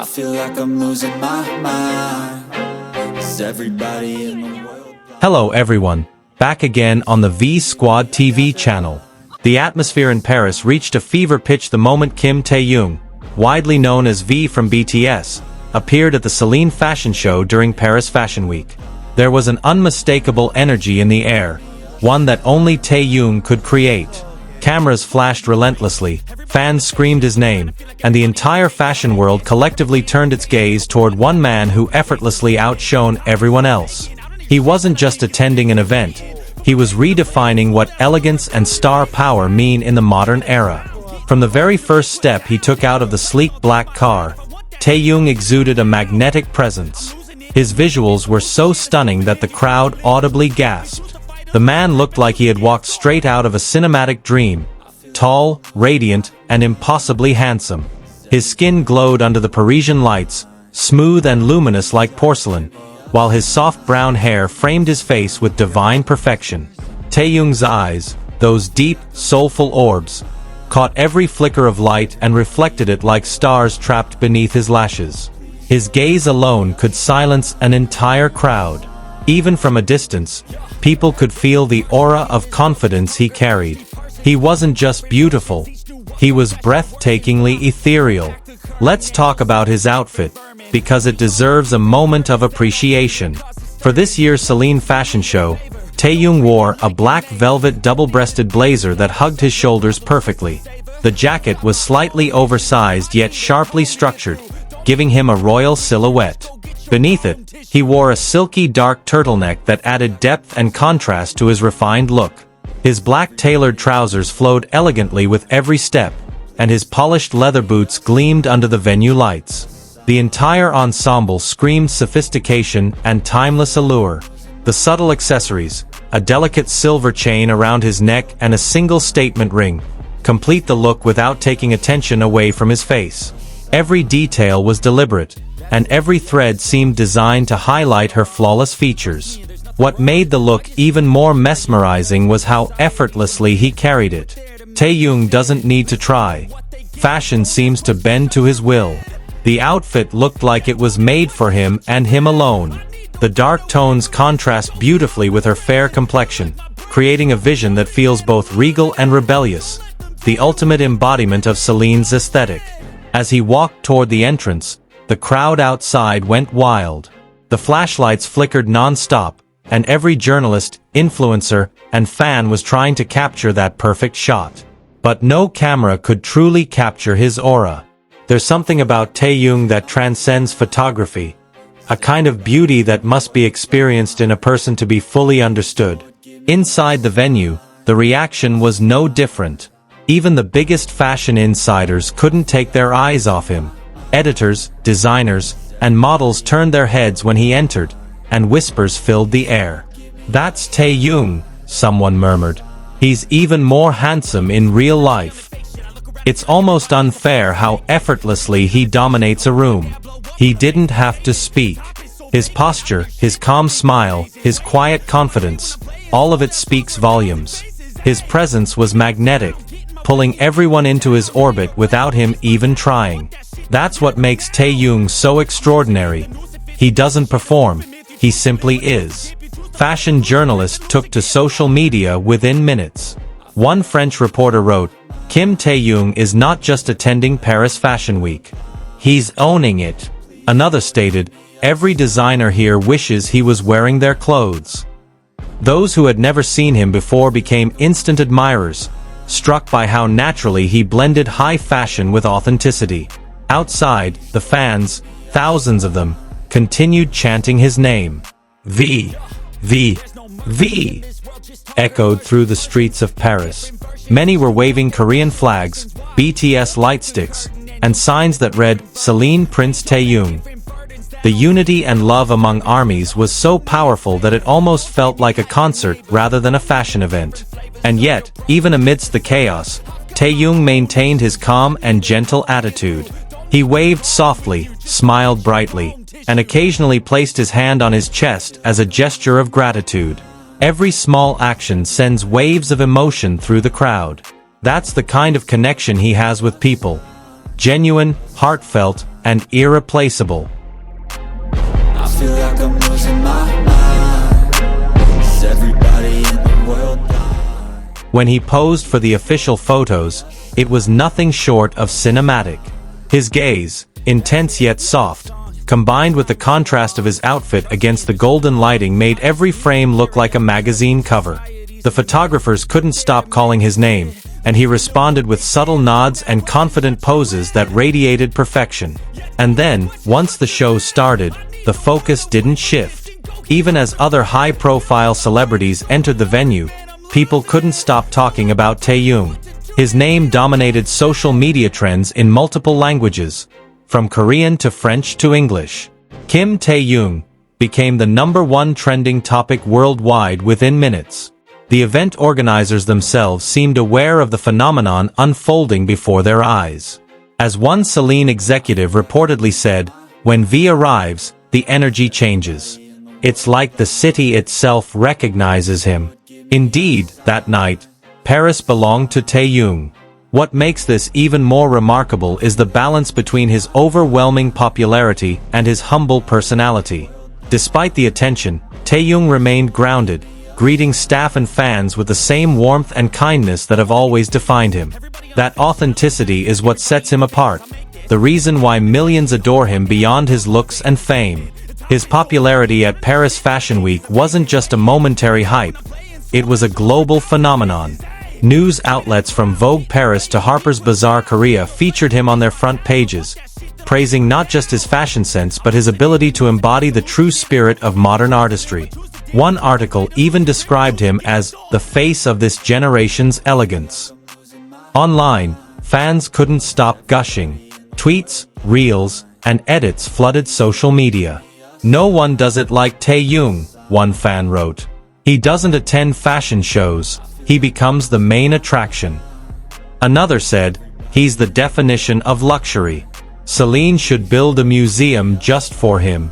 I feel like I'm losing my mind. Is everybody in the world? Hello everyone, back again on the V Squad TV channel. The atmosphere in Paris reached a fever pitch the moment Kim Taehyung, widely known as V from BTS, appeared at the Celine Fashion Show during Paris Fashion Week. There was an unmistakable energy in the air, one that only Taehyung could create. Cameras flashed relentlessly, fans screamed his name, and the entire fashion world collectively turned its gaze toward one man who effortlessly outshone everyone else. He wasn't just attending an event, he was redefining what elegance and star power mean in the modern era. From the very first step he took out of the sleek black car, Taehyung exuded a magnetic presence. His visuals were so stunning that the crowd audibly gasped. The man looked like he had walked straight out of a cinematic dream, tall, radiant, and impossibly handsome. His skin glowed under the Parisian lights, smooth and luminous like porcelain, while his soft brown hair framed his face with divine perfection. Taehyung's eyes, those deep, soulful orbs, caught every flicker of light and reflected it like stars trapped beneath his lashes. His gaze alone could silence an entire crowd. Even from a distance, people could feel the aura of confidence he carried. He wasn't just beautiful, he was breathtakingly ethereal. Let's talk about his outfit, because it deserves a moment of appreciation. For this year's Celine Fashion Show, Taehyung wore a black velvet double-breasted blazer that hugged his shoulders perfectly. The jacket was slightly oversized yet sharply structured, giving him a royal silhouette. Beneath it, he wore a silky dark turtleneck that added depth and contrast to his refined look. His black tailored trousers flowed elegantly with every step, and his polished leather boots gleamed under the venue lights. The entire ensemble screamed sophistication and timeless allure. The subtle accessories, a delicate silver chain around his neck and a single statement ring, complete the look without taking attention away from his face. Every detail was deliberate, and every thread seemed designed to highlight her flawless features. What made the look even more mesmerizing was how effortlessly he carried it. Taehyung doesn't need to try. Fashion seems to bend to his will. The outfit looked like it was made for him and him alone. The dark tones contrast beautifully with her fair complexion, creating a vision that feels both regal and rebellious, the ultimate embodiment of Celine's aesthetic. As he walked toward the entrance, the crowd outside went wild. The flashlights flickered non-stop, and every journalist, influencer, and fan was trying to capture that perfect shot. But no camera could truly capture his aura. There's something about Taehyung that transcends photography, a kind of beauty that must be experienced in a person to be fully understood. Inside the venue, the reaction was no different. Even the biggest fashion insiders couldn't take their eyes off him. Editors, designers, and models turned their heads when he entered, and whispers filled the air. "That's Taehyung," someone murmured. "He's even more handsome in real life." It's almost unfair how effortlessly he dominates a room. He didn't have to speak. His posture, his calm smile, his quiet confidence, all of it speaks volumes. His presence was magnetic, pulling everyone into his orbit without him even trying. That's what makes Taehyung so extraordinary. He doesn't perform, he simply is. Fashion journalists took to social media within minutes. One French reporter wrote, "Kim Taehyung is not just attending Paris Fashion Week. He's owning it." Another stated, "Every designer here wishes he was wearing their clothes." Those who had never seen him before became instant admirers, struck by how naturally he blended high fashion with authenticity. Outside, the fans, thousands of them, continued chanting his name. V, V, V, echoed through the streets of Paris. Many were waving Korean flags, BTS lightsticks, and signs that read, "Celine Prince Taehyung." The unity and love among armies was so powerful that it almost felt like a concert rather than a fashion event. And yet, even amidst the chaos, Taehyung maintained his calm and gentle attitude. He waved softly, smiled brightly, and occasionally placed his hand on his chest as a gesture of gratitude. Every small action sends waves of emotion through the crowd. That's the kind of connection he has with people. Genuine, heartfelt, and irreplaceable. I feel like I'm losing my mind. Is everybody in the world blind? When he posed for the official photos, it was nothing short of cinematic. His gaze, intense yet soft, combined with the contrast of his outfit against the golden lighting, made every frame look like a magazine cover. The photographers couldn't stop calling his name, and he responded with subtle nods and confident poses that radiated perfection. And then, once the show started, the focus didn't shift. Even as other high-profile celebrities entered the venue, people couldn't stop talking about Taehyung. His name dominated social media trends in multiple languages, from Korean to French to English. Kim Taehyung became the #1 trending topic worldwide within minutes. The event organizers themselves seemed aware of the phenomenon unfolding before their eyes. As one Celine executive reportedly said, "When V arrives, the energy changes. It's like the city itself recognizes him." Indeed, that night, Paris belonged to Taehyung. What makes this even more remarkable is the balance between his overwhelming popularity and his humble personality. Despite the attention, Taehyung remained grounded, greeting staff and fans with the same warmth and kindness that have always defined him. That authenticity is what sets him apart, the reason why millions adore him beyond his looks and fame. His popularity at Paris Fashion Week wasn't just a momentary hype, it was a global phenomenon. News outlets from Vogue Paris to Harper's Bazaar Korea featured him on their front pages, praising not just his fashion sense but his ability to embody the true spirit of modern artistry. One article even described him as the face of this generation's elegance. Online, fans couldn't stop gushing. Tweets, reels, and edits flooded social media. "No one does it like Taehyung," one fan wrote. "He doesn't attend fashion shows, he becomes the main attraction." Another said, "He's the definition of luxury. Celine should build a museum just for him."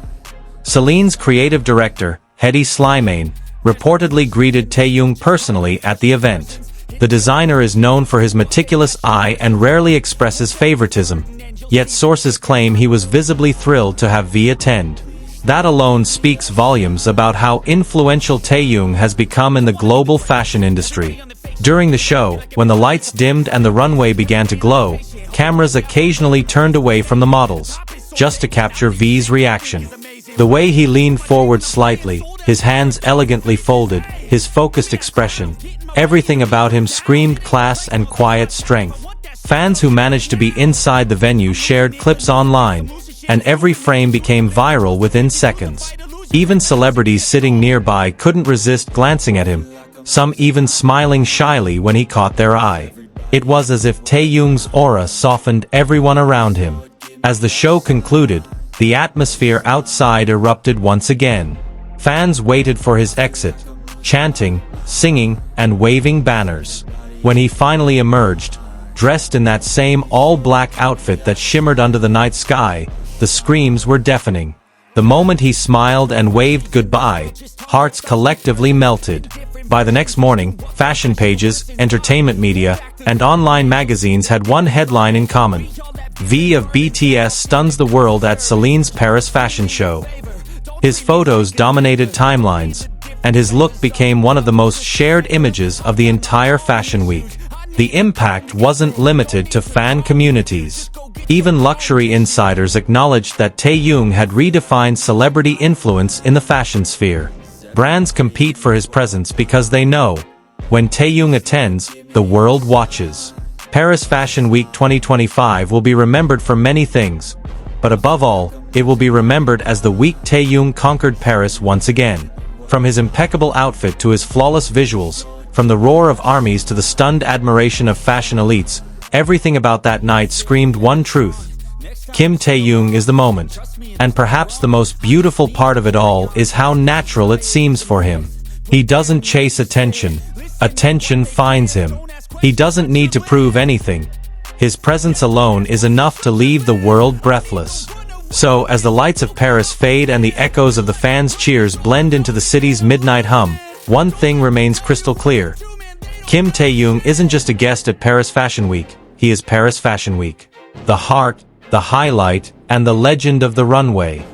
Celine's creative director, Hedy Slimane, reportedly greeted Taehyung personally at the event. The designer is known for his meticulous eye and rarely expresses favoritism, yet sources claim he was visibly thrilled to have V attend. That alone speaks volumes about how influential Taehyung has become in the global fashion industry. During the show, when the lights dimmed and the runway began to glow, cameras occasionally turned away from the models, just to capture V's reaction. The way he leaned forward slightly, his hands elegantly folded, his focused expression, everything about him screamed class and quiet strength. Fans who managed to be inside the venue shared clips online, and every frame became viral within seconds. Even celebrities sitting nearby couldn't resist glancing at him, some even smiling shyly when he caught their eye. It was as if Taehyung's aura softened everyone around him. As the show concluded, the atmosphere outside erupted once again. Fans waited for his exit, chanting, singing, and waving banners. When he finally emerged, dressed in that same all-black outfit that shimmered under the night sky, the screams were deafening. The moment he smiled and waved goodbye, hearts collectively melted. By the next morning, fashion pages, entertainment media, and online magazines had one headline in common: V of BTS stuns the world at Celine's Paris Fashion Show. His photos dominated timelines, and his look became one of the most shared images of the entire fashion week. The impact wasn't limited to fan communities. Even luxury insiders acknowledged that Taehyung had redefined celebrity influence in the fashion sphere. Brands compete for his presence because they know, when Taehyung attends, the world watches. Paris Fashion Week 2025 will be remembered for many things, but above all, it will be remembered as the week Taehyung conquered Paris once again. From his impeccable outfit to his flawless visuals, from the roar of armies to the stunned admiration of fashion elites, everything about that night screamed one truth: Kim Taehyung is the moment. And perhaps the most beautiful part of it all is how natural it seems for him. He doesn't chase attention. Attention finds him. He doesn't need to prove anything. His presence alone is enough to leave the world breathless. So, as the lights of Paris fade and the echoes of the fans' cheers blend into the city's midnight hum, one thing remains crystal clear. Kim Taehyung isn't just a guest at Paris Fashion Week, he is Paris Fashion Week. The heart, the highlight, and the legend of the runway.